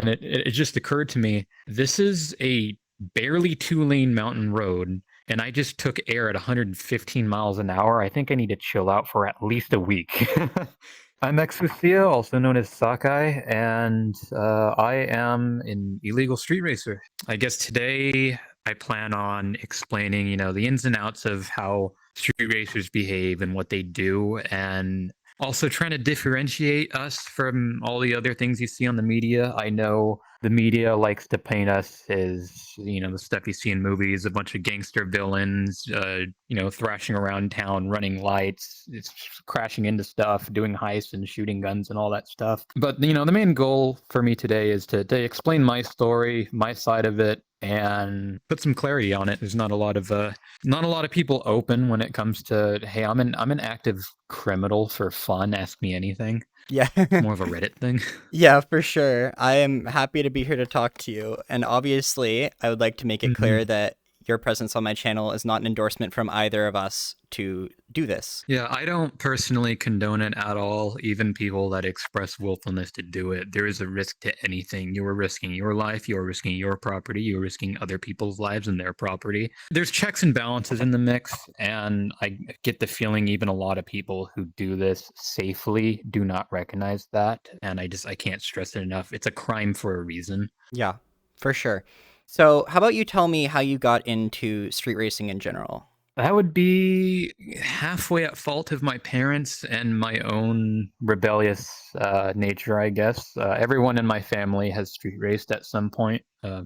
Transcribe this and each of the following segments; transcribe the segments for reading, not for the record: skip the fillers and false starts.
and it just occurred to me, this is a barely two-lane mountain road, and I just took air at 115 miles an hour. I think I need to chill out for at least a week. I'm Exucia, also known as Sakai, and I am an illegal street racer. I guess today I plan on explaining, the ins and outs of how street racers behave and what they do, and also trying to differentiate us from all the other things you see on the media. I know the media likes to paint us as, the stuff you see in movies, a bunch of gangster villains, thrashing around town, running lights, it's crashing into stuff, doing heists and shooting guns and all that stuff. But, the main goal for me today is to explain my story, my side of it, and put some clarity on it. There's not a lot of people open when it comes to, hey, I'm an active criminal for fun, ask me anything. Yeah. It's more of a Reddit thing. Yeah, for sure. I am happy to be here to talk to you. And obviously, I would like to make it clear that your presence on my channel is not an endorsement from either of us to do this. Yeah, I don't personally condone it at all. Even people that express willfulness to do it, there is a risk to anything. You are risking your life, you are risking your property, you are risking other people's lives and their property. There's checks and balances in the mix, and I get the feeling even a lot of people who do this safely do not recognize that. And I can't stress it enough. It's a crime for a reason. Yeah, for sure. So, how about you tell me how you got into street racing in general? That would be halfway at fault of my parents and my own rebellious nature, I guess. Everyone in my family has street raced at some point,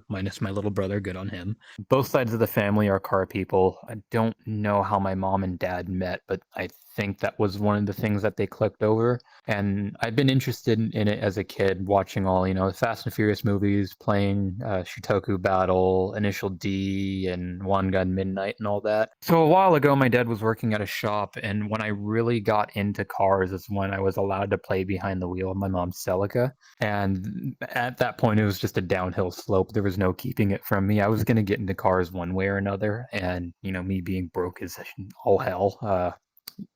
minus my little brother. Good on him. Both sides of the family are car people. I don't know how my mom and dad met, but I think that was one of the things that they clicked over. And I've been interested in it as a kid, watching all, the Fast and Furious movies, playing Shitoku Battle, Initial D, and One Gun Midnight, and all that. So a while ago, my dad was working at a shop, and when I really got into cars is when I was allowed to play behind the wheel of my mom's Celica. And at that point, it was just a downhill slope. There was no keeping it from me. I was going to get into cars one way or another, and, me being broke is all hell.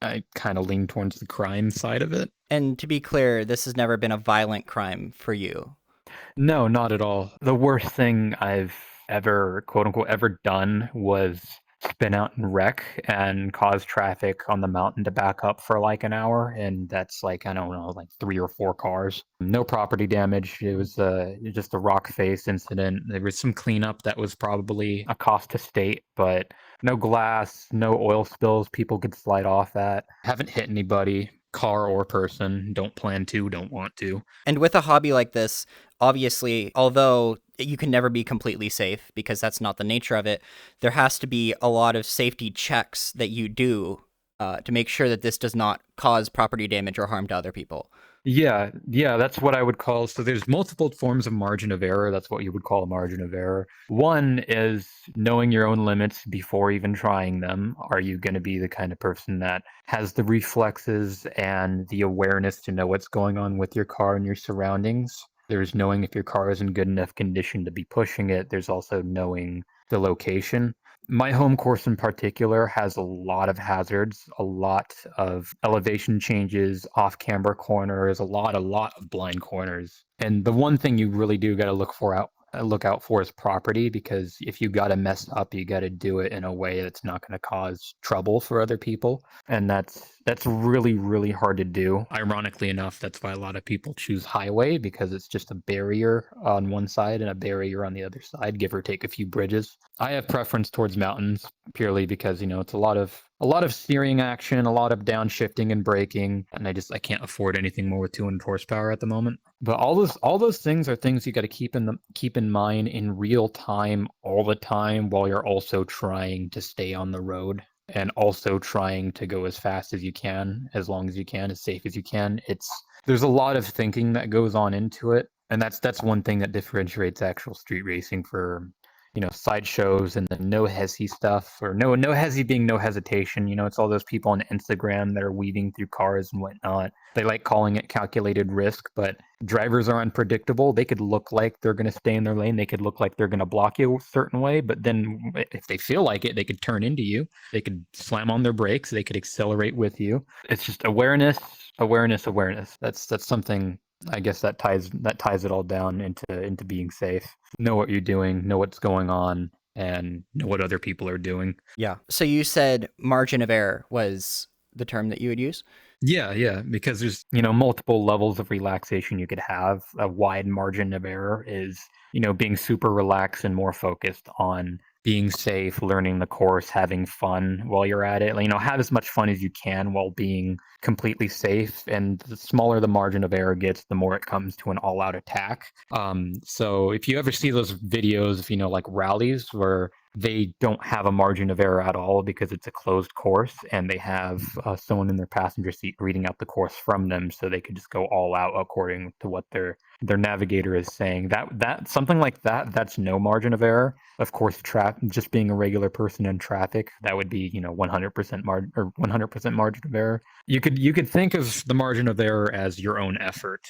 I kind of lean towards the crime side of it. And to be clear, this has never been a violent crime for you. No, not at all. The worst thing I've ever, quote unquote, ever done was spin out and wreck and cause traffic on the mountain to back up for like an hour. And that's like, I don't know, like 3 or 4 cars. No property damage. It was just a rock face incident. There was some cleanup that was probably a cost to state, but no glass, no oil spills people could slide off at. Haven't hit anybody, car or person. Don't plan to, don't want to. And with a hobby like this, obviously, although you can never be completely safe because that's not the nature of it, there has to be a lot of safety checks that you do to make sure that this does not cause property damage or harm to other people. Yeah, that's what I would call. So there's multiple forms of margin of error. That's what you would call a margin of error. One is knowing your own limits before even trying them. Are you going to be the kind of person that has the reflexes and the awareness to know what's going on with your car and your surroundings? There's knowing if your car is in good enough condition to be pushing it. There's also knowing the location. My home course in particular has a lot of hazards, a lot of elevation changes, off-camber corners, a lot of blind corners. And the one thing you really do got to look out for is property, because if you got to mess up, you got to do it in a way that's not going to cause trouble for other people. And that's really, really hard to do. Ironically enough, that's why a lot of people choose highway, because it's just a barrier on one side and a barrier on the other side, give or take a few bridges. I have preference towards mountains purely because, it's a lot of steering action, a lot of downshifting and braking, and I can't afford anything more with 200 horsepower at the moment. But all those things are things you got to keep in mind in real time all the time, while you're also trying to stay on the road and also trying to go as fast as you can, as long as you can, as safe as you can. There's a lot of thinking that goes on into it, and that's one thing that differentiates actual street racing for, sideshows and the no hesi stuff, or no hesi being no hesitation. It's all those people on Instagram that are weaving through cars and whatnot. They like calling it calculated risk, but drivers are unpredictable. They could look like they're going to stay in their lane. They could look like they're going to block you a certain way, but then if they feel like it, they could turn into you. They could slam on their brakes. They could accelerate with you. It's just awareness. That's something I guess that ties it all down into being safe. Know what you're doing, know what's going on, and know what other people are doing. Yeah. So you said margin of error was the term that you would use? Yeah, yeah, because there's, multiple levels of relaxation you could have. A wide margin of error is, being super relaxed and more focused on being safe, learning the course, having fun while you're at it. Have as much fun as you can while being completely safe. And the smaller the margin of error gets, the more it comes to an all-out attack. So if you ever see those videos of, like rallies where they don't have a margin of error at all because it's a closed course and they have someone in their passenger seat reading out the course from them so they could just go all out according to what their navigator is saying. That something like that's no margin of error. Of course, just being a regular person in traffic, that would be 100% margin or 100% margin of error. You could think of the margin of error as your own effort.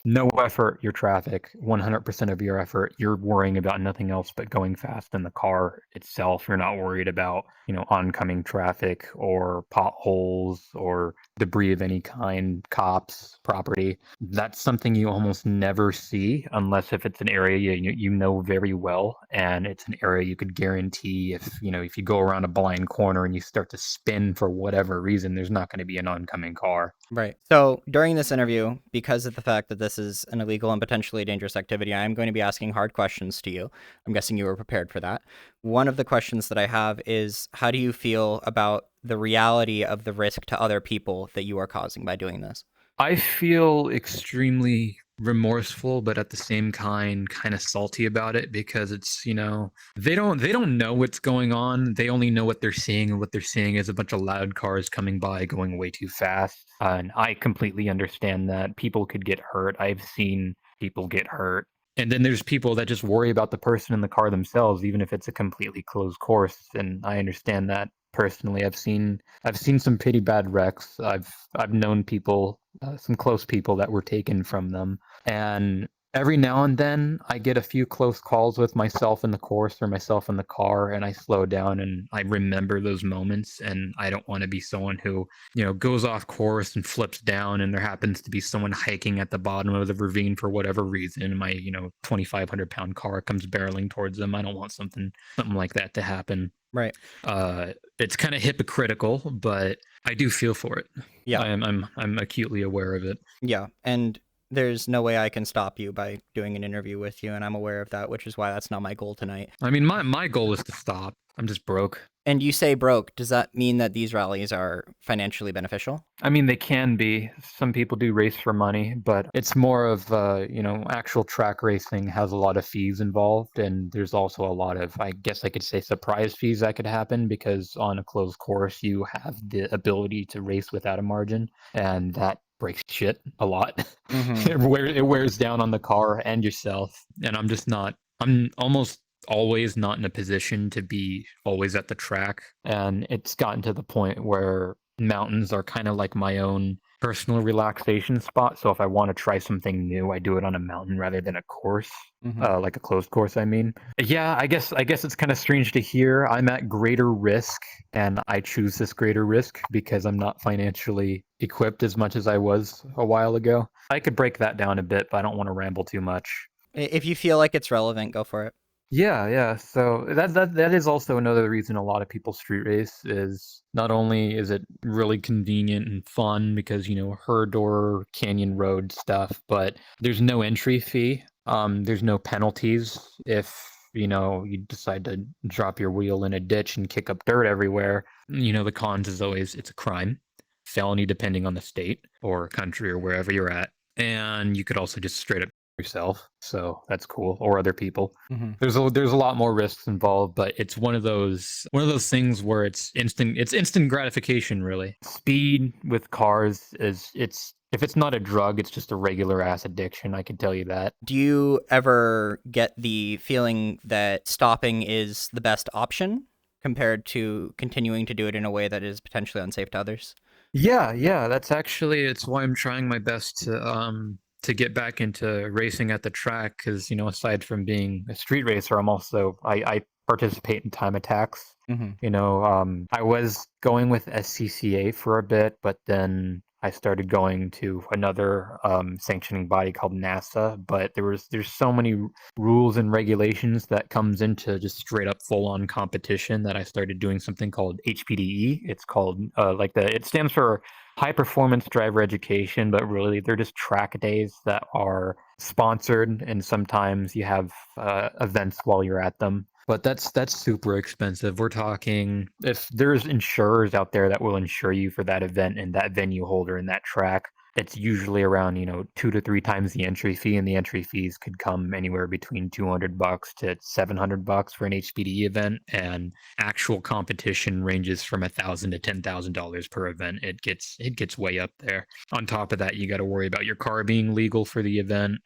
No effort, your traffic. 100% of your effort, you're worrying about nothing else but going fast in the car itself. You're not worried about oncoming traffic or potholes or debris of any kind, cops, property. That's something you almost never see unless if it's an area you know very well, and it's an area you could guarantee if you go around a blind corner and you start to spin for whatever reason, there's not going to be an oncoming car. Right. So during this interview, because of the fact that this is an illegal and potentially dangerous activity, I am going to be asking hard questions to you. I'm guessing you were prepared for that. One of the questions that I have is, how do you feel about the reality of the risk to other people that you are causing by doing this? I feel extremely remorseful, but at the same kind of salty about it because it's, they don't know what's going on. They only know what they're seeing, and what they're seeing is a bunch of loud cars coming by going way too fast. And I completely understand that people could get hurt. I've seen people get hurt. And then there's people that just worry about the person in the car themselves, even if it's a completely closed course. And I understand that personally. I've seen some pretty bad wrecks. I've known people, some close people that were taken from them, and every now and then I get a few close calls with myself in the course or myself in the car, and I slow down and I remember those moments. And I don't want to be someone who goes off course and flips down, and there happens to be someone hiking at the bottom of the ravine for whatever reason, and my 2,500-pound car comes barreling towards them. I don't want something like that to happen. Right. It's kind of hypocritical, but I do feel for it. Yeah. I'm acutely aware of it. Yeah. And there's no way I can stop you by doing an interview with you, and I'm aware of that, which is why that's not my goal tonight. I mean, my goal is to stop. I'm just broke. And you say broke. Does that mean that these rallies are financially beneficial? I mean, they can be. Some people do race for money, but it's more of, actual track racing has a lot of fees involved. And there's also a lot of, I guess I could say, surprise fees that could happen because on a closed course, you have the ability to race without a margin. And that breaks shit a lot. Mm-hmm. It wears down on the car and yourself. And I'm almost always not in a position to be always at the track. And it's gotten to the point where mountains are kind of like my own personal relaxation spot. So if I want to try something new, I do it on a mountain rather than a course, Mm-hmm. like a closed course, I mean. Yeah, I guess it's kind of strange to hear. I'm at greater risk, and I choose this greater risk because I'm not financially equipped as much as I was a while ago. I could break that down a bit, but I don't want to ramble too much. If you feel like it's relevant, go for it. Yeah, yeah. So that is also another reason a lot of people street race is not only is it really convenient and fun because, her door, canyon road stuff, but there's no entry fee. There's no penalties if, you decide to drop your wheel in a ditch and kick up dirt everywhere. The cons is always it's a crime, felony depending on the state or country or wherever you're at. And you could also just straight up yourself, so that's cool, or other people. Mm-hmm. There's a lot more risks involved, but it's one of those things where it's instant gratification, really. Speed with cars is it's if it's not a drug, it's just a regular ass addiction, I can tell you that. Do you ever get the feeling that stopping is the best option compared to continuing to do it in a way that is potentially unsafe to others? Yeah, yeah, it's why I'm trying my best to get back into racing at the track because aside from being a street racer, I participate in time attacks. Mm-hmm. I was going with SCCA for a bit, but then I started going to another sanctioning body called NASA, but there's so many rules and regulations that comes into just straight up full on competition that I started doing something called HPDE. It's called it stands for high performance driver education, but really they're just track days that are sponsored, and sometimes you have events while you're at them. But that's super expensive. We're talking, if there's insurers out there that will insure you for that event and that venue holder and that track, it's usually around, 2 to 3 times the entry fee, and the entry fees could come anywhere between $200 to $700 for an HPD event, and actual competition ranges from $1,000 to $10,000 per event. It gets way up there. On top of that, you got to worry about your car being legal for the event,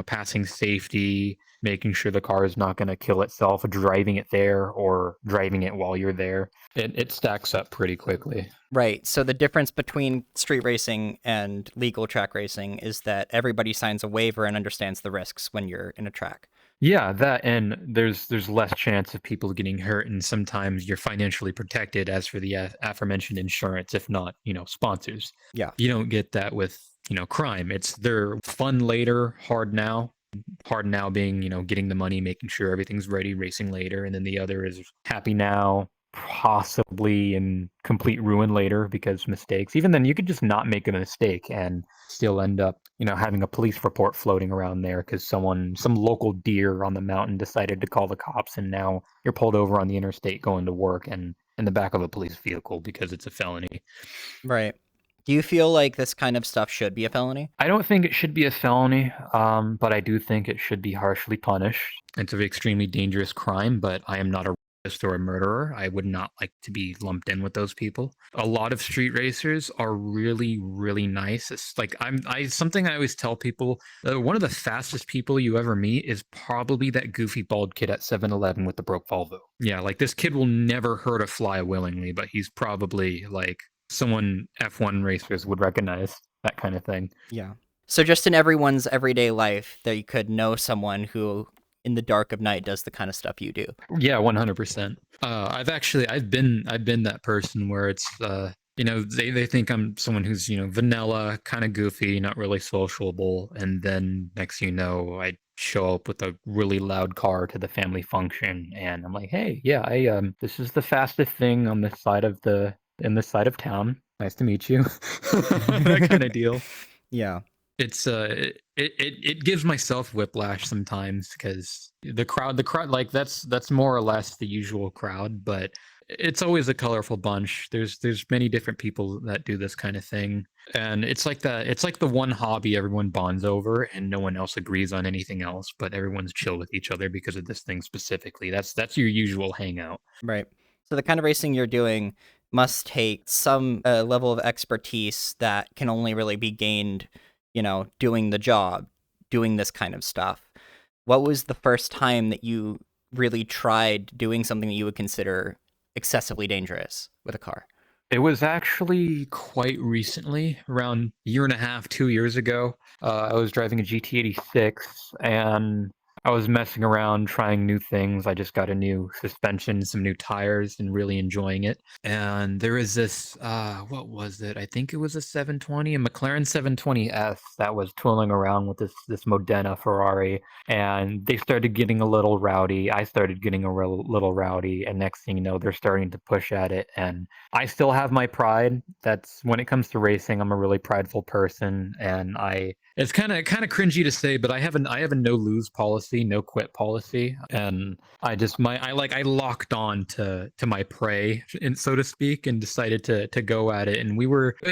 passing safety, making sure the car is not going to kill itself driving it there or driving it while you're there. It stacks up pretty quickly. Right. So the difference between street racing and legal track racing is that everybody signs a waiver and understands the risks when you're in a track. Yeah, that, and there's less chance of people getting hurt, and sometimes you're financially protected as for the aforementioned insurance, if not, sponsors. Yeah. You don't get that with, crime. It's they're fun later, hard now. Hard now being, getting the money, making sure everything's ready, racing later, and then the other is happy now, possibly in complete ruin later because mistakes. Even then, you could just not make a mistake and still end up, having a police report floating around there because some local deer on the mountain decided to call the cops, and now you're pulled over on the interstate going to work and in the back of a police vehicle because it's a felony. Right. Do you feel like this kind of stuff should be a felony? I don't think it should be a felony, but I do think it should be harshly punished. It's an extremely dangerous crime, but I am not a rapist or a murderer. I would not like to be lumped in with those people. A lot of street racers are really, really nice. It's like something I always tell people, one of the fastest people you ever meet is probably that goofy bald kid at 7-Eleven with the broke Volvo. Yeah, like this kid will never hurt a fly willingly, but he's probably like someone F1 racers would recognize, that kind of thing. Yeah. So just in everyone's everyday life, that you could know someone who, in the dark of night, does the kind of stuff you do. Yeah, 100%. I've been that person where it's they think I'm someone who's vanilla, kind of goofy, not really sociable, and then next thing you know, I show up with a really loud car to the family function, and I'm like, hey, yeah, this is the fastest thing on this side of town. Nice to meet you. That kind of deal. Yeah. It's it gives myself whiplash sometimes because the crowd, like that's more or less the usual crowd, but it's always a colorful bunch. There's many different people that do this kind of thing, and it's like the one hobby everyone bonds over, and no one else agrees on anything else, but everyone's chill with each other because of this thing specifically. That's your usual hangout. Right. So the kind of racing you're doing must take some level of expertise that can only really be gained, doing the job, doing this kind of stuff. What was the first time that you really tried doing something that you would consider excessively dangerous with a car? It was actually quite recently, around a year and a half, 2 years ago. I was driving a GT86 and I was messing around, trying new things. I just got a new suspension, some new tires, and really enjoying it. And there is this, what was it? I think it was a 720, a McLaren 720S that was tooling around with this Modena Ferrari. And they started getting a little rowdy. I started getting a little rowdy. And next thing you know, they're starting to push at it. And I still have my pride. That's when it comes to racing, I'm a really prideful person. And it's kind of cringy to say, but I have a no lose policy, no quit policy, and I locked on to my prey, and so to speak, and decided to go at it. And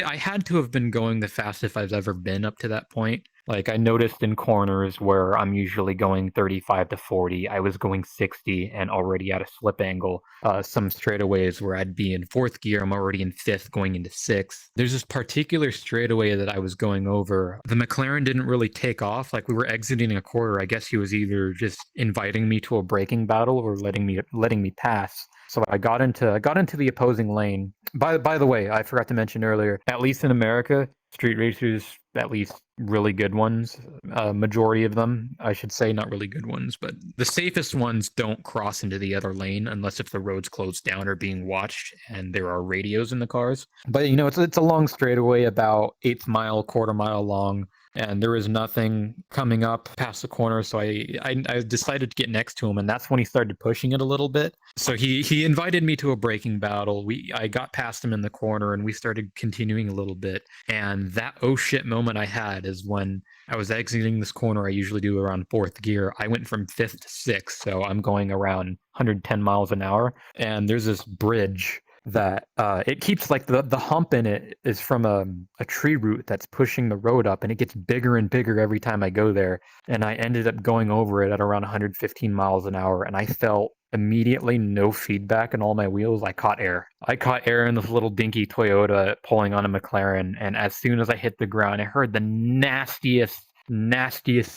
I had to have been going the fastest I've ever been up to that point. Like, I noticed in corners where I'm usually going 35 to 40, I was going 60 and already at a slip angle. Some straightaways where I'd be in fourth gear, I'm already in fifth going into sixth. There's this particular straightaway that I was going over. The McLaren didn't really take off. Like, we were exiting a quarter. I guess he was either just inviting me to a braking battle or letting me pass. So I got into the opposing lane. By the way, I forgot to mention earlier, at least in America, street racers, at least really good ones. Majority of them, I should say, not really good ones, but the safest ones don't cross into the other lane unless if the road's closed down or being watched and there are radios in the cars. But it's a long straightaway, about eighth mile, quarter mile long, and there was nothing coming up past the corner, so I decided to get next to him, and that's when he started pushing it a little bit. So he invited me to a braking battle. I got past him in the corner, and we started continuing a little bit. And that oh shit moment I had is when I was exiting this corner. I usually do around fourth gear. I went from fifth to sixth, so I'm going around 110 miles an hour. And there's this bridge that it keeps, like, the hump in it is from a tree root that's pushing the road up, and it gets bigger and bigger every time I go there. And I ended up going over it at around 115 miles an hour, and I felt immediately no feedback in all my wheels. I caught air. I caught air in this little dinky Toyota pulling on a McLaren, and as soon as I hit the ground, I heard the nastiest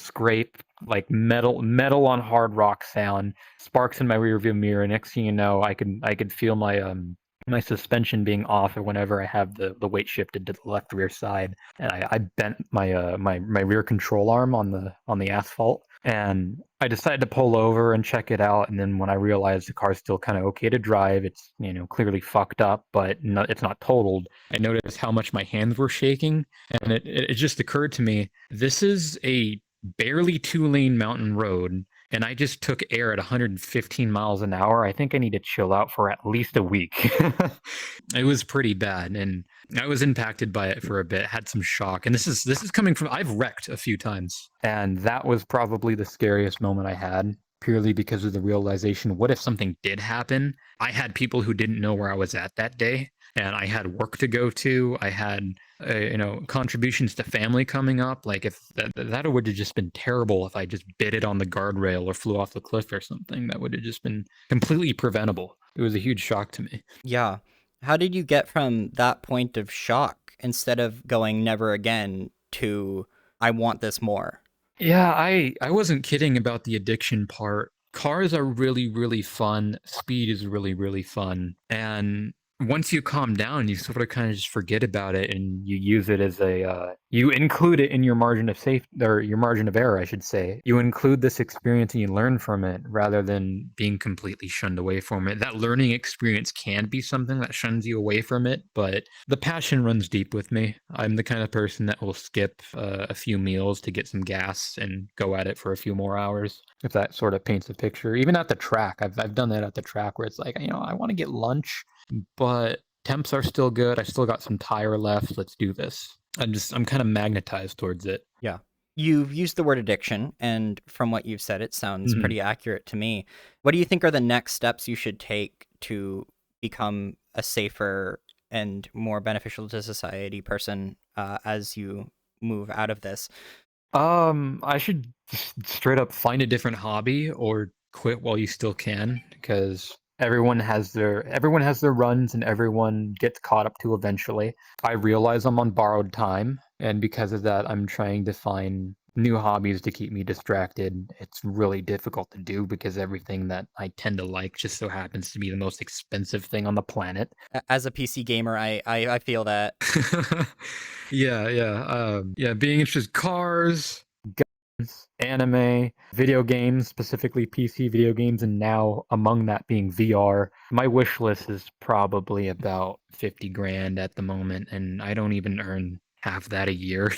scrape, like metal on hard rock sound, sparks in my rearview mirror. Next thing you know, I could feel my suspension being off, or whenever I have the weight shifted to the left rear side, and I bent my rear control arm on the asphalt, and I decided to pull over and check it out. And then when I realized the car's still kind of okay to drive, it's clearly fucked up, but it's not totaled. I noticed how much my hands were shaking, and it just occurred to me, this is a barely 2-lane mountain road, and I just took air at 115 miles an hour. I think I need to chill out for at least a week. It was pretty bad, and I was impacted by it for a bit, had some shock. And this is coming from, I've wrecked a few times, and that was probably the scariest moment I had, purely because of the realization, what if something did happen? I had people who didn't know where I was at that day, and I had work to go to. I had contributions to family coming up. Like, if that would have just been terrible if I just bit it on the guardrail or flew off the cliff or something. That would have just been completely preventable. It was a huge shock to me. Yeah. How did you get from that point of shock, instead of going never again, to I want this more? Yeah, I wasn't kidding about the addiction part. Cars are really, really fun. Speed is really, really fun. And once you calm down, you sort of kind of just forget about it, and you use it as you include it in your margin of safe, or your margin of error, I should say. You include this experience and you learn from it, rather than being completely shunned away from it. That learning experience can be something that shuns you away from it, but the passion runs deep with me. I'm the kind of person that will skip a few meals to get some gas and go at it for a few more hours, if that sort of paints a picture. Even at the track, I've done that at the track, where it's like, I want to get lunch, but temps are still good. I still got some tire left. Let's do this. I'm kind of magnetized towards it. Yeah. You've used the word addiction, and from what you've said, it sounds pretty accurate to me. What do you think are the next steps you should take to become a safer and more beneficial to society person as you move out of this? I should just straight up find a different hobby or quit while you still can, because everyone has their runs, and everyone gets caught up to eventually. I realize I'm on borrowed time, and because of that, I'm trying to find new hobbies to keep me distracted. It's really difficult to do, because everything that I tend to like just so happens to be the most expensive thing on the planet. As a PC gamer, I feel that. Yeah. Being interested in cars, guns, anime, video games, specifically PC video games, and now among that being VR. My wish list is probably about 50 grand at the moment, and I don't even earn half that a year.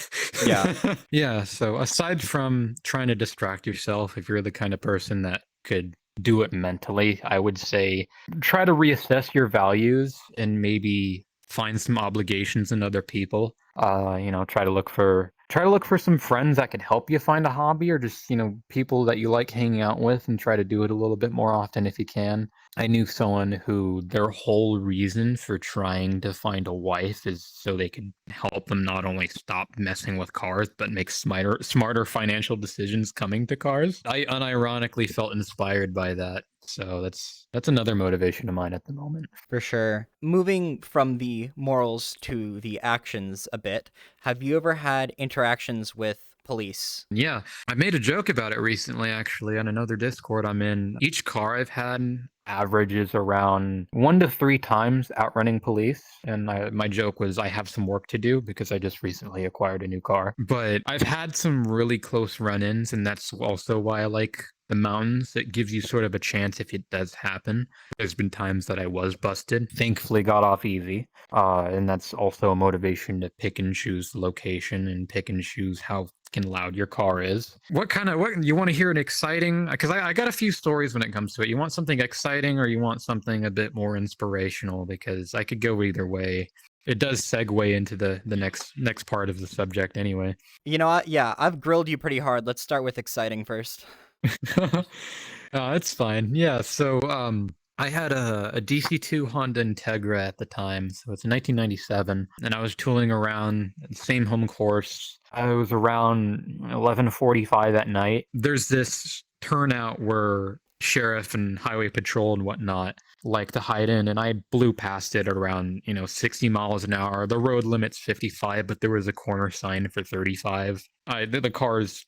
Yeah. Yeah, so aside from trying to distract yourself, if you're the kind of person that could do it mentally, I would say try to reassess your values and maybe find some obligations in other people. Try to look for some friends that could help you find a hobby, or just people that you like hanging out with, and try to do it a little bit more often if you can. I knew someone who their whole reason for trying to find a wife is so they could help them not only stop messing with cars, but make smarter financial decisions coming to cars. I unironically felt inspired by that. So that's another motivation of mine at the moment. For sure. Moving from the morals to the actions a bit, have you ever had interactions with police. Yeah, I made a joke about it recently, actually, on another Discord I'm in. Each car I've had averages around 1 to 3 times outrunning police. And my joke was I have some work to do because I just recently acquired a new car. But I've had some really close run ins, and that's also why I like the mountains. It gives you sort of a chance if it does happen. There's been times that I was busted. Thankfully, got off easy. And that's also a motivation to pick and choose the location and pick and choose how fucking loud your car is. What you want to hear? An exciting? Because I got a few stories when it comes to it. You want something exciting or you want something a bit more inspirational? Because I could go either way. It does segue into the next part of the subject anyway. You know what? Yeah, I've grilled you pretty hard. Let's start with exciting first. It's fine. Yeah, so I had a DC2 Honda Integra at the time, so it's 1997, and I was tooling around the same home course. I was around 11:45 at night. There's this turnout where sheriff and highway patrol and whatnot like to hide in, and I blew past it around 60 miles an hour. The road limit's 55, but there was a corner sign for 35. The car's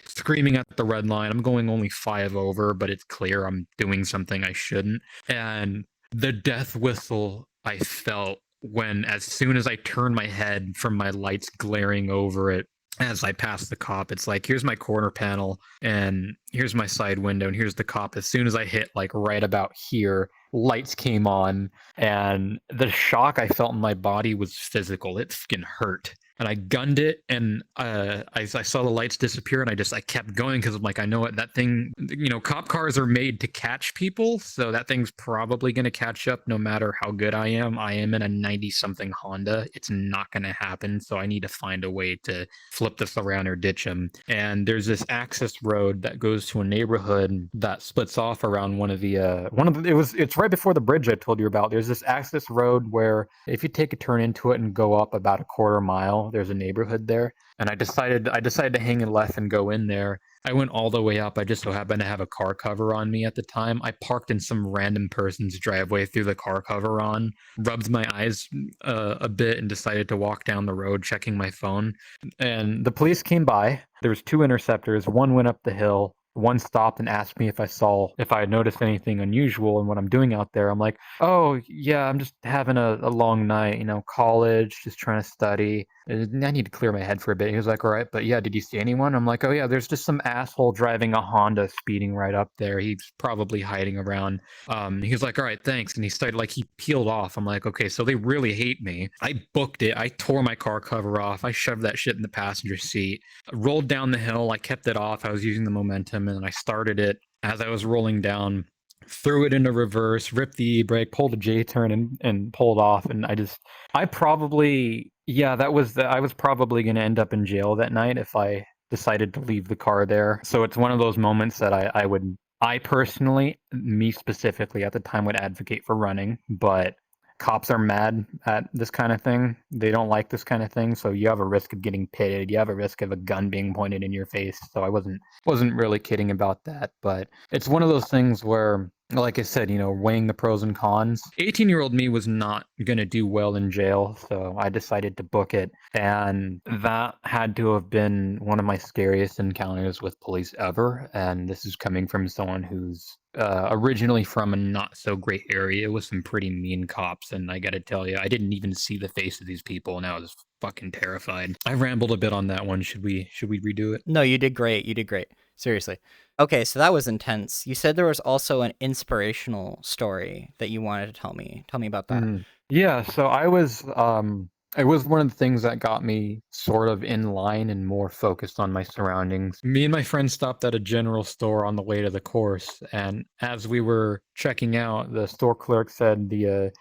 screaming at the red line. I'm going only 5 over, but it's clear I'm doing something I shouldn't. And the death whistle I felt when, as soon as I turned my head from my lights glaring over it, as I passed the cop, it's like, here's my corner panel and here's my side window and here's the cop. As soon as I hit like right about here, lights came on, and the shock I felt in my body was physical. It fucking hurt. And I gunned it, and I saw the lights disappear, and I kept going because I'm like, I know what that thing, cop cars are made to catch people, so that thing's probably going to catch up no matter how good I am. I am in a 90-something Honda. It's not going to happen, so I need to find a way to flip this around or ditch him. And there's this access road that goes to a neighborhood that splits off around it's right before the bridge I told you about. There's this access road where if you take a turn into it and go up about a quarter mile, there's a neighborhood there. And I decided to hang a left and go in there. I went all the way up. I just so happened to have a car cover on me at the time. I parked in some random person's driveway, threw the car cover on, rubbed my eyes a bit, and decided to walk down the road checking my phone. And the police came by. There was 2 interceptors. One went up the hill. One stopped and asked me if I had noticed anything unusual in what I'm doing out there. I'm like, oh yeah, I'm just having a long night, college, just trying to study. I need to clear my head for a bit. He was like, all right, but yeah, did you see anyone? I'm like, oh yeah, there's just some asshole driving a Honda speeding right up there. He's probably hiding around. He was like, all right, thanks. And he peeled off. I'm like, okay, so they really hate me. I booked it. I tore my car cover off. I shoved that shit in the passenger seat, rolled down the hill. I kept it off. I was using the momentum, and I started it as I was rolling down, threw it into reverse, ripped the e-brake, pulled a J-turn, and pulled off. And I was probably going to end up in jail that night if I decided to leave the car there. So it's one of those moments that I personally, me specifically at the time, would advocate for running, but cops are mad at this kind of thing. They don't like this kind of thing, so you have a risk of getting pitted. You have a risk of a gun being pointed in your face. So I wasn't really kidding about that, but it's one of those things where, like I said, weighing the pros and cons. 18-year-old me was not going to do well in jail, so I decided to book it. And that had to have been one of my scariest encounters with police ever. And this is coming from someone who's originally from a not so great area with some pretty mean cops. And I got to tell you, I didn't even see the face of these people, and I was fucking terrified. I rambled a bit on that one. Should we redo it? No, you did great. You did great. Seriously. Okay, so that was intense. You said there was also an inspirational story that you wanted to tell me. Tell me about that. Yeah, so it was one of the things that got me sort of in line and more focused on my surroundings. Me and my friend stopped at a general store on the way to the course, and as we were checking out, the store clerk said the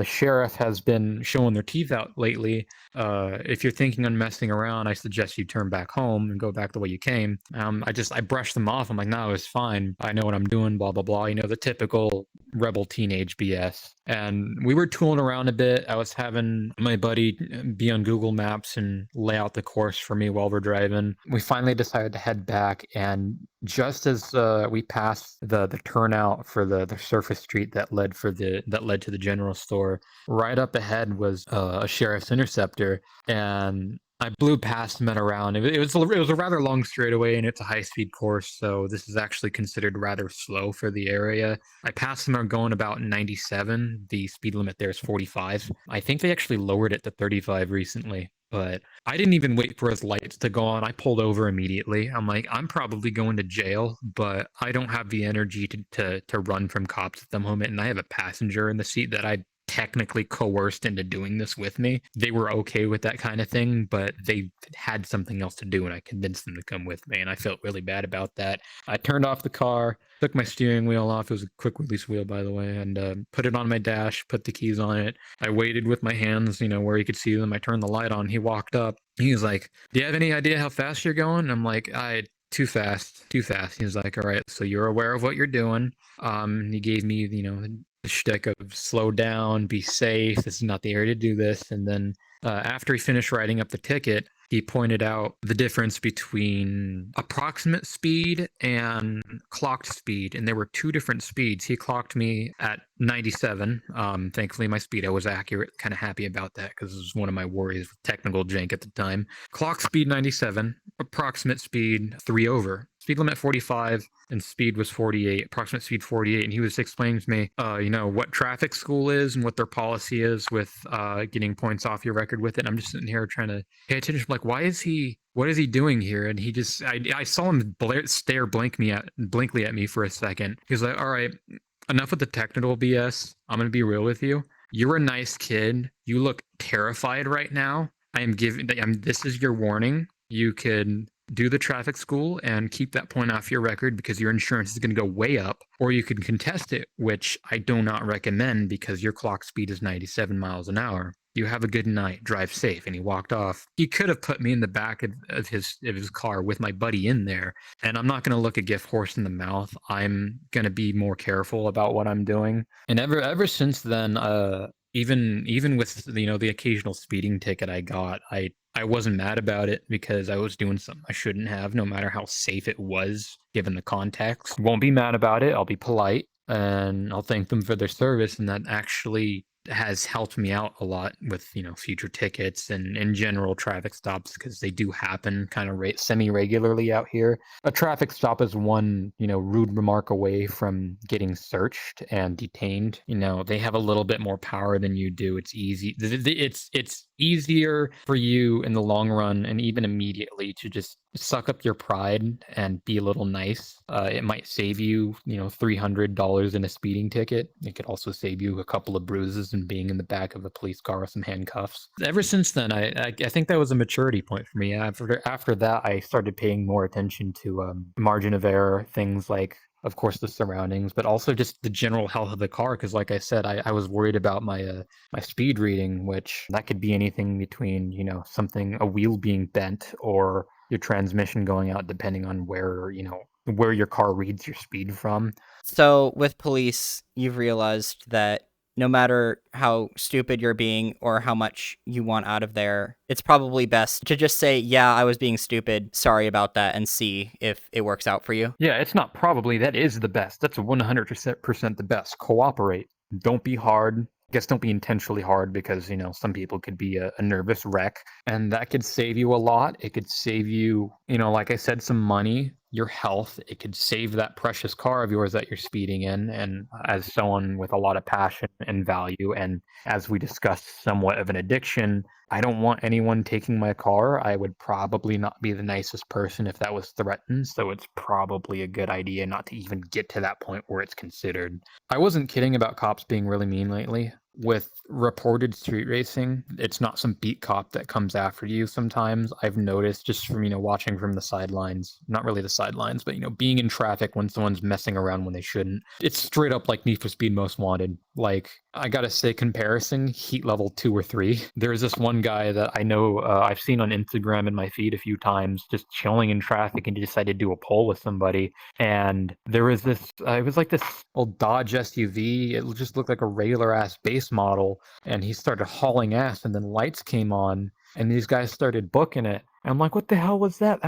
sheriff has been showing their teeth out lately. If you're thinking on messing around, I suggest you turn back home and go back the way you came. I brushed them off. I'm like, no, it's fine. I know what I'm doing, blah, blah, blah. The typical rebel teenage BS. And we were tooling around a bit. I was having my buddy be on Google Maps and lay out the course for me while we're driving. We finally decided to head back, and just as we passed the turnout for the surface street that led to the general store, right up ahead was a sheriff's interceptor, and I blew past him at around. It was a rather long straightaway, and it's a high speed course, so this is actually considered rather slow for the area. I passed him going about 97. The speed limit there is 45. I think they actually lowered it to 35 recently, but I didn't even wait for his lights to go on. I pulled over immediately. I'm like, I'm probably going to jail, but I don't have the energy to run from cops at the moment, and I have a passenger in the seat that I technically coerced into doing this with me. They were okay with that kind of thing, but they had something else to do, and I convinced them to come with me, and I felt really bad about that. I turned off the car, took my steering wheel off. It was a quick release wheel, by the way, and put it on my dash, put the keys on it. I waited with my hands, where he could see them. I turned the light on. He walked up. He was like, "Do you have any idea how fast you're going?" I'm like, too fast, too fast. He was like, "All right, so you're aware of what you're doing." He gave me, the shtick of slow down, be safe. This is not the area to do this. And then after he finished writing up the ticket, he pointed out the difference between approximate speed and clocked speed. And there were two different speeds. He clocked me at 97. Thankfully, my speedo was accurate. Kind of happy about that because it was one of my worries with technical jank at the time. Clock speed 97, approximate speed 3 over. Speed limit 45 and speed was 48, approximate speed 48. And he was explaining to me, what traffic school is and what their policy is with getting points off your record with it. And I'm just sitting here trying to pay attention. I'm like, what is he doing here? And I saw him stare blankly at me for a second. He was like, all right, enough with the technical BS. I'm going to be real with you. You're a nice kid. You look terrified right now. This is your warning. You could do the traffic school and keep that point off your record because your insurance is going to go way up, or you can contest it, which I do not recommend because your clock speed is 97 miles an hour. You have a good night. Drive safe. And he walked off. He could have put me in the back of his car with my buddy in there. And I'm not going to look a gift horse in the mouth. I'm going to be more careful about what I'm doing. And ever since then, even with the occasional speeding ticket I got, I wasn't mad about it because I was doing something I shouldn't have, no matter how safe it was given the context. Won't be mad about it. I'll be polite and I'll thank them for their service, and that actually has helped me out a lot with future tickets and in general traffic stops, because they do happen kind of semi-regularly out here. A traffic stop is one rude remark away from getting searched and detained. They have a little bit more power than you do. It's easy. It's easier for you in the long run and even immediately to just suck up your pride and be a little nice. It might save you, $300 in a speeding ticket. It could also save you a couple of bruises and being in the back of a police car with some handcuffs. Ever since then, I think that was a maturity point for me. After that, I started paying more attention to margin of error, things like, of course, the surroundings, but also just the general health of the car. Because, like I said, I was worried about my speed reading, which that could be anything between a wheel being bent or your transmission going out, depending on where your car reads your speed from. So with police, you've realized that no matter how stupid you're being or how much you want out of there, it's probably best to just say, yeah, I was being stupid, sorry about that, and see if it works out for you. Yeah, it's not probably, that is the best. That's 100% the best. Cooperate. Don't be hard. I guess don't be intentionally hard, because some people could be a nervous wreck, and that could save you a lot. It could save you, like I said, some money, your health. It could save that precious car of yours that you're speeding in. And as someone with a lot of passion and value, and as we discussed, somewhat of an addiction, I don't want anyone taking my car. I would probably not be the nicest person if that was threatened, so it's probably a good idea not to even get to that point where it's considered. I wasn't kidding about cops being really mean lately. With reported street racing, it's not some beat cop that comes after you sometimes. I've noticed just from, watching from the sidelines, not really the sidelines, but, being in traffic when someone's messing around when they shouldn't. It's straight up like Need for Speed Most Wanted. Like, I gotta say, comparison, heat level 2 or 3. There's this one guy that I know I've seen on Instagram in my feed a few times, just chilling in traffic, and he decided to do a poll with somebody. And there was this, it was like this old Dodge SUV. It just looked like a regular ass base model. And he started hauling ass, and then lights came on, and these guys started booking it. And I'm like, what the hell was that?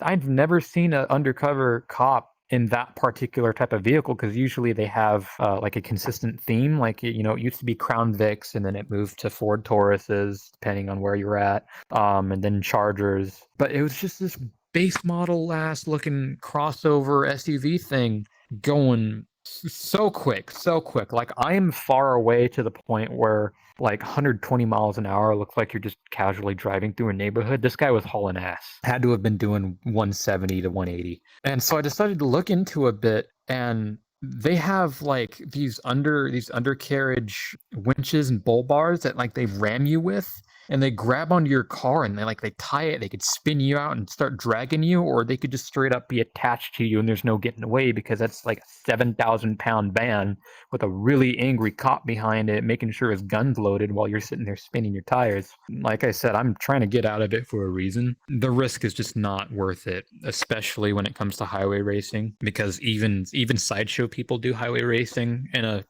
I've never seen an undercover cop in that particular type of vehicle, because usually they have like a consistent theme. Like it used to be Crown Vics, and then it moved to Ford Tauruses, depending on where you're at, and then Chargers. But it was just this base model ass looking crossover SUV thing going so quick, so quick. Like I am far away to the point where like 120 miles an hour looks like you're just casually driving through a neighborhood. This guy was hauling ass. Had to have been doing 170 to 180. And so I decided to look into a bit, and they have like these undercarriage winches and bull bars that like they ram you with, and they grab onto your car, and they tie it. They could spin you out and start dragging you, or they could just straight up be attached to you and there's no getting away, because that's like a 7,000-pound van with a really angry cop behind it making sure his gun's loaded while you're sitting there spinning your tires. Like I said, I'm trying to get out of it for a reason. The risk is just not worth it, especially when it comes to highway racing, because even sideshow people do highway racing in a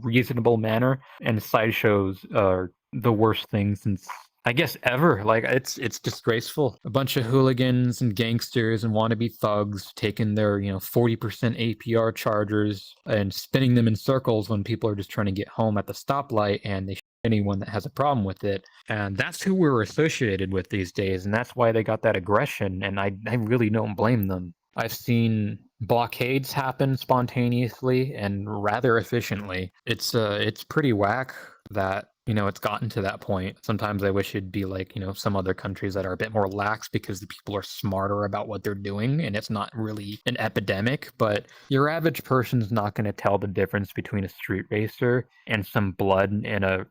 reasonable manner, and sideshows are the worst thing since I guess ever. Like it's disgraceful. A bunch of hooligans and gangsters and wannabe thugs taking their 40% APR Chargers and spinning them in circles when people are just trying to get home at the stoplight, and they shoot anyone that has a problem with it. And that's who we're associated with these days, and that's why they got that aggression. And I really don't blame them. I've seen blockades happen spontaneously and rather efficiently. It's pretty whack that it's gotten to that point. Sometimes I wish it'd be like some other countries that are a bit more lax, because the people are smarter about what they're doing and it's not really an epidemic. But your average person's not going to tell the difference between a street racer and some blood in a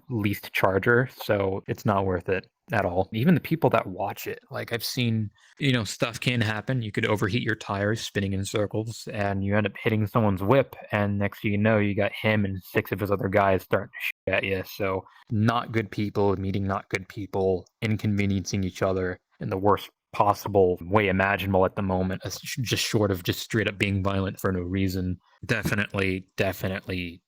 leased Charger, so it's not worth it at all. Even the people that watch it, like I've seen, stuff can happen. You could overheat your tires spinning in circles, and you end up hitting someone's whip, and next thing you know, you got him and 6 of his other guys starting to shoot at you. So not good people meeting not good people, inconveniencing each other in the worst possible way imaginable at the moment, just short of just straight up being violent for no reason. Definitely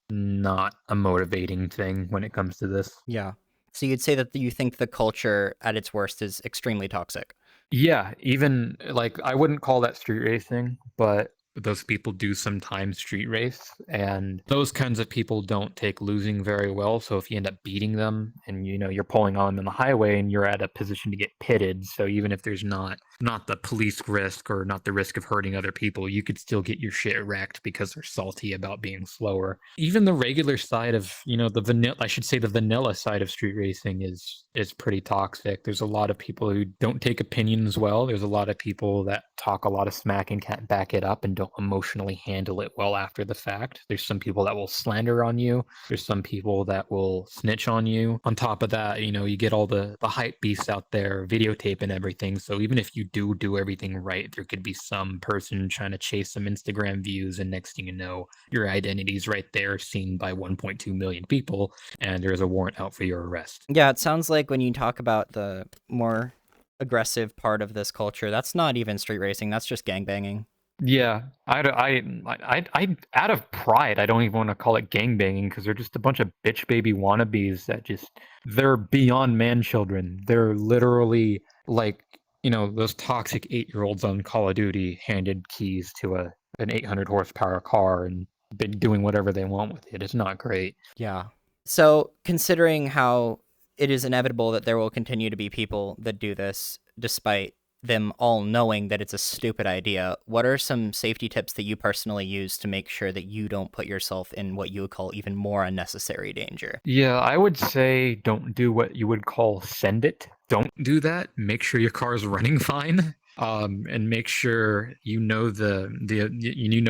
not a motivating thing when it comes to this. Yeah. So you'd say that you think the culture at its worst is extremely toxic. Yeah, even like I wouldn't call that street racing, but those people do sometimes street race, and those kinds of people don't take losing very well. So if you end up beating them and you're pulling on them on the highway, and you're at a position to get pitted, so even if there's not the police risk or not the risk of hurting other people, you could still get your shit wrecked because they're salty about being slower. Even the regular side of the vanilla side of street racing is pretty toxic. There's a lot of people who don't take opinions well. There's a lot of people that talk a lot of smack and can't back it up and don't emotionally handle it well after the fact. There's some people that will slander on you. There's some people that will snitch on you. On top of that, you get all the hype beasts out there videotaping everything. So even if you do everything right, there could be some person trying to chase some Instagram views, and next thing you know, your identity's right there, seen by 1.2 million people, and there's a warrant out for your arrest. Yeah, it sounds like when you talk about the more aggressive part of this culture, that's not even street racing, that's just gangbanging. Yeah, I out of pride, I don't even want to call it gangbanging, because they're just a bunch of bitch baby wannabes that they're beyond man children. They're literally like, those toxic 8-year-olds on Call of Duty handed keys to an 800 horsepower car and been doing whatever they want with it. It's not great. Yeah. So, considering how it is inevitable that there will continue to be people that do this, despite them all knowing that it's a stupid idea, what are some safety tips that you personally use to make sure that you don't put yourself in what you would call even more unnecessary danger? Yeah, I would say don't do what you would call send it. Don't do that. Make sure your car is running fine. And make sure you know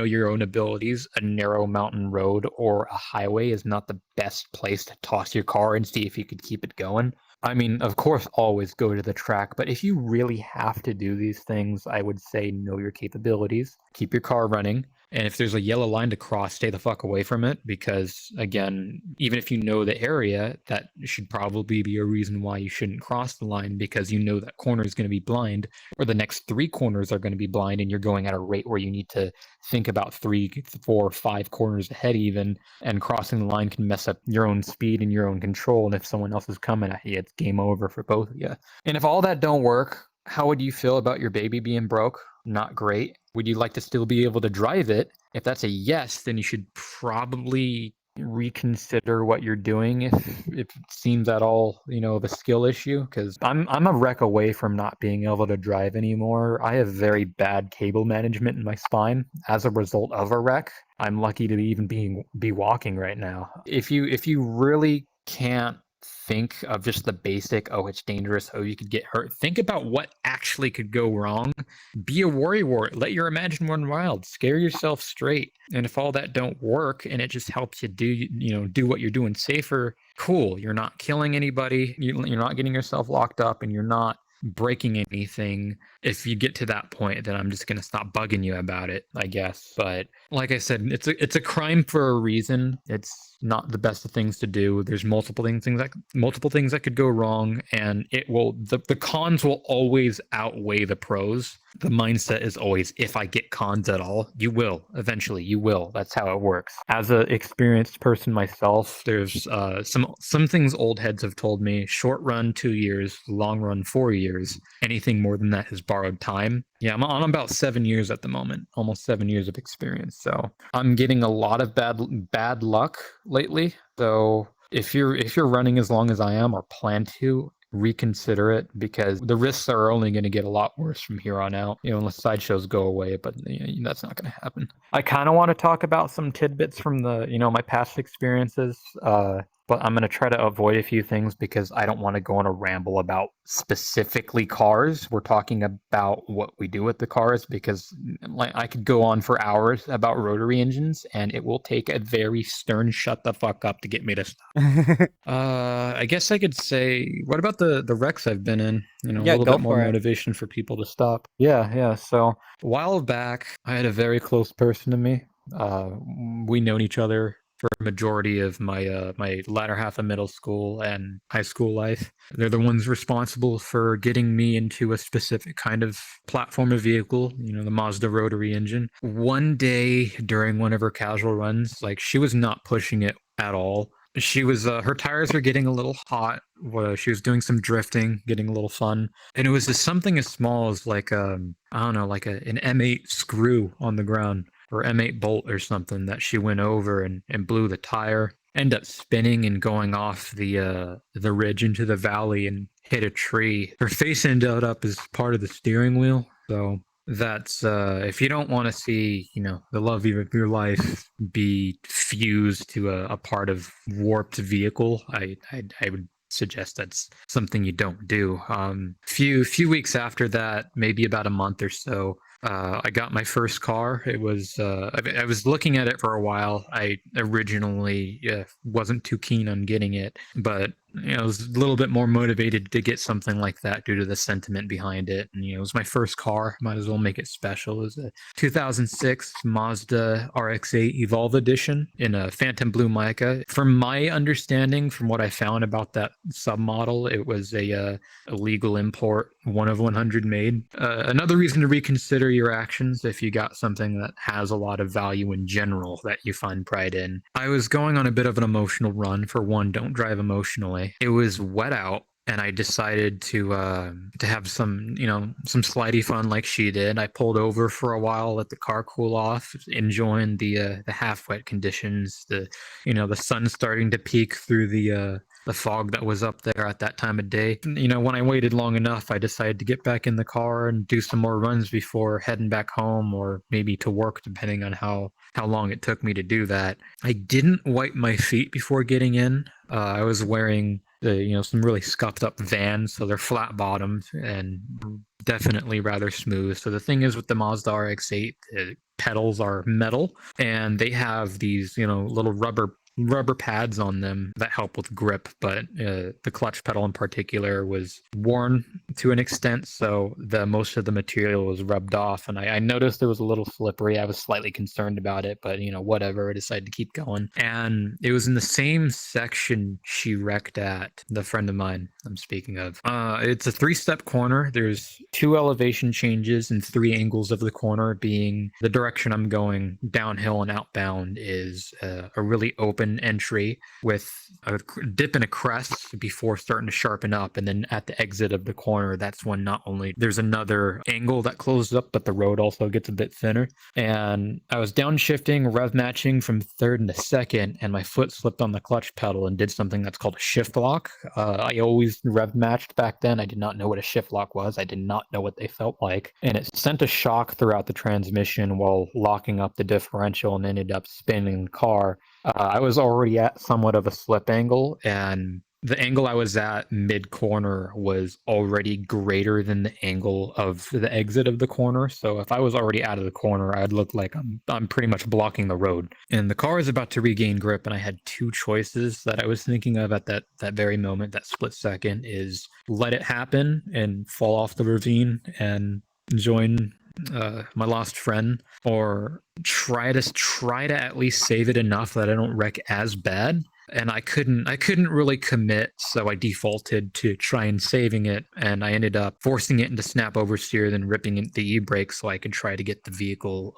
your own abilities. A narrow mountain road or a highway is not the best place to toss your car and see if you could keep it going. I mean, of course, always go to the track, but if you really have to do these things, I would say know your capabilities, keep your car running, and if there's a yellow line to cross, stay the fuck away from it, because, again, even if you know the area, that should probably be a reason why you shouldn't cross the line, because that corner is going to be blind, or the next 3 corners are going to be blind, and you're going at a rate where you need to think about 3, 4, 5 corners ahead even, and crossing the line can mess up your own speed and your own control, and if someone else is coming at you, it's game over for both of you. And if all that don't work, how would you feel about your baby being broke? not great. Would you like to still be able to drive it? If that's a yes, then you should probably reconsider what you're doing if it seems at all, of a skill issue. Because I'm a wreck away from not being able to drive anymore. I have very bad cable management in my spine as a result of a wreck. I'm lucky to even be walking right now. If you really can't think of just the basic, oh, it's dangerous, oh, you could get hurt, think about what actually could go wrong. Be a worrywart. Let your imagination run wild. Scare yourself straight. And if all that don't work and it just helps you do what you're doing safer, cool. You're not killing anybody. You're not getting yourself locked up, and you're not breaking anything. If you get to that point, then I'm just gonna stop bugging you about it, I guess. But like I said, it's a crime for a reason. It's not the best of things to do. There's multiple things that could go wrong, and the cons will always outweigh the pros. The mindset is always, if I get cons at all, you will eventually. You will. That's how it works. As an experienced person myself, there's some things old heads have told me: short run 2 years, long run 4 years. Anything more than that is borrowed time. Yeah, I'm on about 7 years at the moment, almost 7 years of experience. So I'm getting a lot of bad luck lately. So if you're running as long as I am, or plan to, reconsider it, because the risks are only going to get a lot worse from here on out, unless sideshows go away, but that's not going to happen. I kind of want to talk about some tidbits from my past experiences, but I'm going to try to avoid a few things because I don't want to go on a ramble about specifically cars. We're talking about what we do with the cars, because I could go on for hours about rotary engines, and it will take a very stern shut the fuck up to get me to stop. I guess I could say, what about the wrecks I've been in? A Yeah, little go bit more for it. motivation for people to stop. Yeah. So a while back, I had a very close person to me. We known each other for a majority of my latter half of middle school and high school life. They're the ones responsible for getting me into a specific kind of platform of vehicle, the Mazda rotary engine. One day during one of her casual runs, like, she was not pushing it at all. She was her tires were getting a little hot. She was doing some drifting, getting a little fun, and it was just something as small as like I don't know, like an M8 screw on the ground, or M8 bolt or something, that she went over and blew the tire. End up spinning and going off the ridge into the valley and hit a tree. Her face ended up as part of the steering wheel. So that's if you don't want to see the love of your life be fused to a part of warped vehicle, I would suggest that's something you don't do. Few weeks after that, maybe about a month or so, I got my first car. It was I was looking at it for a while. I originally wasn't too keen on getting it, but I was a little bit more motivated to get something like that due to the sentiment behind it. And it was my first car. Might as well make it special. It was a 2006 Mazda RX-8 Evolve Edition in a Phantom Blue Mica. From my understanding, from what I found about that submodel, it was a illegal import, 1 of 100 made. Another reason to reconsider your actions if you got something that has a lot of value in general that you find pride in. I was going on a bit of an emotional run. For one, don't drive emotionally. It was wet out, and I decided to have some slidey fun like she did. I pulled over for a while, let the car cool off, enjoying the half wet conditions. The sun starting to peek through the fog that was up there at that time of day. When I waited long enough, I decided to get back in the car and do some more runs before heading back home, or maybe to work, depending on how long it took me to do that. I didn't wipe my feet before getting in. I was wearing some really scuffed up Vans, so they're flat bottomed and definitely rather smooth. So the thing is, with the Mazda RX-8, the pedals are metal, and they have these little rubber pads on them that help with grip, but the clutch pedal in particular was worn to an extent, so most of the material was rubbed off, and I noticed it was a little slippery. I was slightly concerned about it, but whatever, I decided to keep going. And it was in the same section she wrecked at, the friend of mine I'm speaking of. It's a 3-step corner. There's 2 elevation changes and 3 angles of the corner, being the direction I'm going downhill and outbound is a really open open entry with a dip and a crest before starting to sharpen up. And then at the exit of the corner, that's when not only there's another angle that closes up, but the road also gets a bit thinner. And I was downshifting, rev matching from third into second, and my foot slipped on the clutch pedal and did something that's called a shift lock. I always rev matched back then. I did not know what a shift lock was. I did not know what they felt like. And it sent a shock throughout the transmission while locking up the differential and ended up spinning the car. I was already at somewhat of a slip angle, and the angle I was at mid-corner was already greater than the angle of the exit of the corner. So if I was already out of the corner, I'd look like I'm pretty much blocking the road. And the car is about to regain grip, and I had two choices that I was thinking of at that very moment, that split second, is let it happen and fall off the ravine and join my lost friend, or try to at least save it enough that I don't wreck as bad. And I couldn't really commit, so I defaulted to try and saving it, and I ended up forcing it into snap oversteer, then ripping in the e-brake so I could try to get the vehicle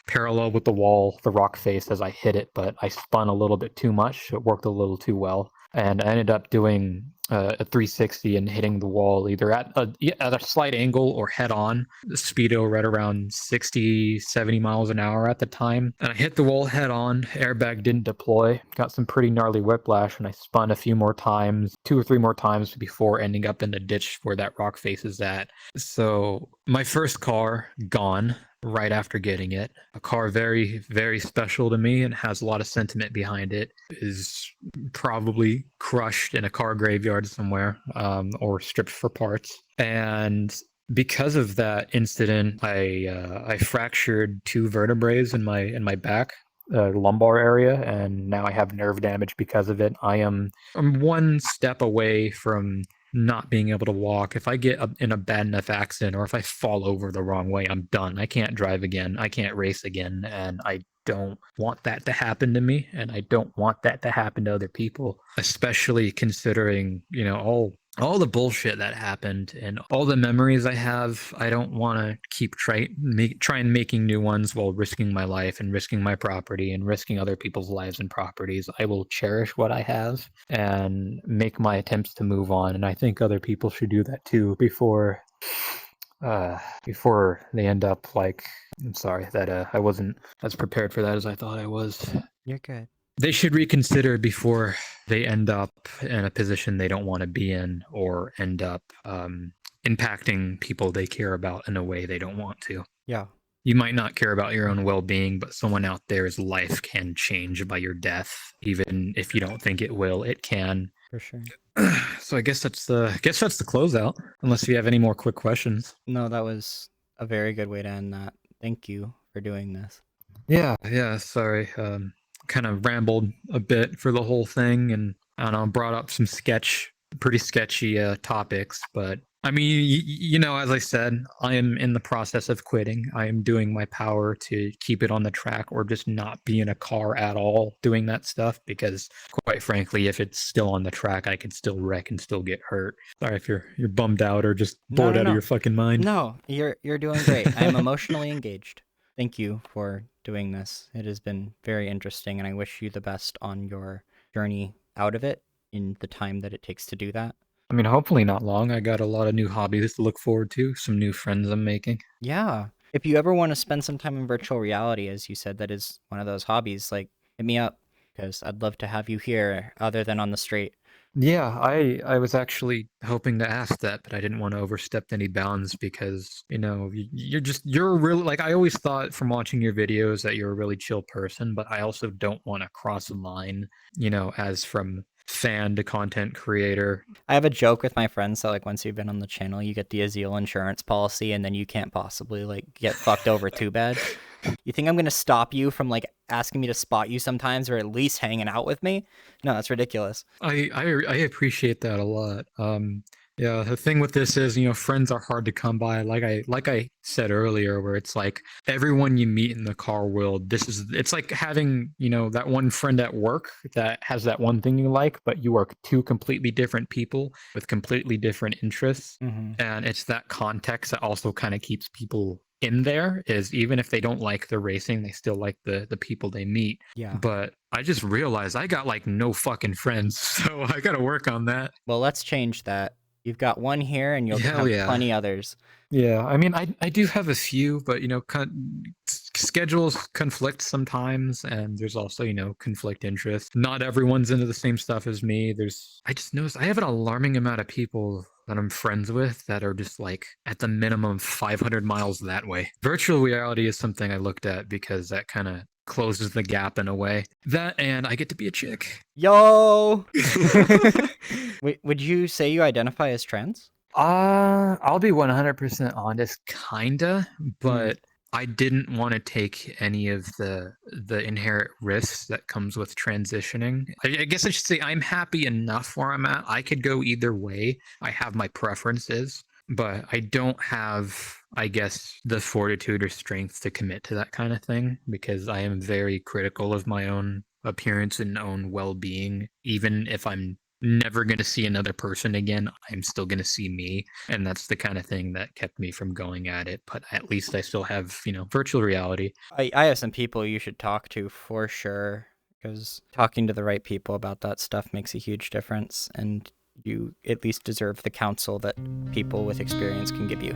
parallel with the wall, the rock face, as I hit it. But I spun a little bit too much. It worked a little too well, and I ended up doing a 360 and hitting the wall either at a slight angle or head on. The speedo right around 60, 70 miles an hour at the time. And I hit the wall head on. Airbag didn't deploy. Got some pretty gnarly whiplash, and I spun a few more times, 2 or 3 more times before ending up in the ditch where that rock face is at. So my first car gone right after getting it. A car very, very special to me and has a lot of sentiment behind it, is probably crushed in a car graveyard somewhere, or stripped for parts. And because of that incident, I fractured 2 vertebrae in my back, lumbar area, and now I have nerve damage because of it. I'm one step away from not being able to walk. If I get in a bad enough accident, or if I fall over the wrong way, I'm done. I can't drive again. I can't race again, and I don't want that to happen to me, and I don't want that to happen to other people, especially considering, all the bullshit that happened and all the memories I have. I don't want to keep trying making new ones while risking my life and risking my property and risking other people's lives and properties. I will cherish what I have and make my attempts to move on, and I think other people should do that too before they end up like, I'm sorry that I wasn't as prepared for that as I thought I was. You're good. They should reconsider before they end up in a position they don't want to be in, or end up impacting people they care about in a way they don't want to. Yeah. You might not care about your own well-being, but someone out there's life can change by your death. Even if you don't think it will, it can. For sure. So I guess that's the closeout. Unless you have any more quick questions. No, that was a very good way to end that. Thank you for doing this. Yeah. Sorry. Kind of rambled a bit for the whole thing, and I don't know, brought up some pretty sketchy topics. But I mean, as I said, I am in the process of quitting. I am doing my power to keep it on the track, or just not be in a car at all doing that stuff, because quite frankly, if it's still on the track, I could still wreck and still get hurt. Sorry if you're bummed out or just bored out of your fucking mind. No, you're doing great. I'm emotionally engaged. Thank you for doing this. It has been very interesting, and I wish you the best on your journey out of it in the time that it takes to do that. I mean, hopefully not long. I got a lot of new hobbies to look forward to, some new friends I'm making. Yeah. If you ever want to spend some time in virtual reality, as you said, that is one of those hobbies, like, hit me up, because I'd love to have you here other than on the street. Yeah, I was actually hoping to ask that, but I didn't want to overstep any bounds, because, you're really, like, I always thought from watching your videos that you're a really chill person, but I also don't want to cross a line, as from fan to content creator. I have a joke with my friends that, like, once you've been on the channel, you get the Azil insurance policy, and then you can't possibly, like, get fucked over too bad. You think I'm going to stop you from, like, asking me to spot you sometimes, or at least hanging out with me? No, that's ridiculous. I appreciate that a lot. Yeah, the thing with this is, friends are hard to come by. Like I said earlier, where it's like everyone you meet in the car world, it's like having, that one friend at work that has that one thing you like, but you are 2 completely different people with completely different interests. Mm-hmm. And it's that context that also kind of keeps people in there is even if they don't like the racing, they still like the people they meet. Yeah. But I just realized I got like no fucking friends, so I got to work on that. Well, let's change that. You've got one here, and you'll Hell have yeah. plenty others. Yeah, I mean, I do have a few, but schedules conflict sometimes, and there's also conflict interest. Not everyone's into the same stuff as me. I just noticed I have an alarming amount of people that I'm friends with that are just like at the minimum 500 miles that way. Virtual reality is something I looked at because that kind of closes the gap in a way. That and I get to be a chick. Yo! Would you say you identify as trans? I'll be 100% honest, kinda, but I didn't want to take any of the inherent risks that comes with transitioning. I guess I should say I'm happy enough where I'm at. I could go either way. I have my preferences, but I don't have, I guess, the fortitude or strength to commit to that kind of thing because I am very critical of my own appearance and own well-being, even if I'm never going to see another person again. I'm still going to see me. And that's the kind of thing that kept me from going at it. But at least I still have, virtual reality. I have some people you should talk to for sure, because talking to the right people about that stuff makes a huge difference, and you at least deserve the counsel that people with experience can give you.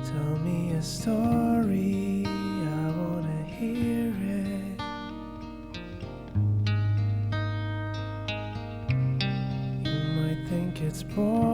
Tell me a story, I wanna hear it. You might think it's boring.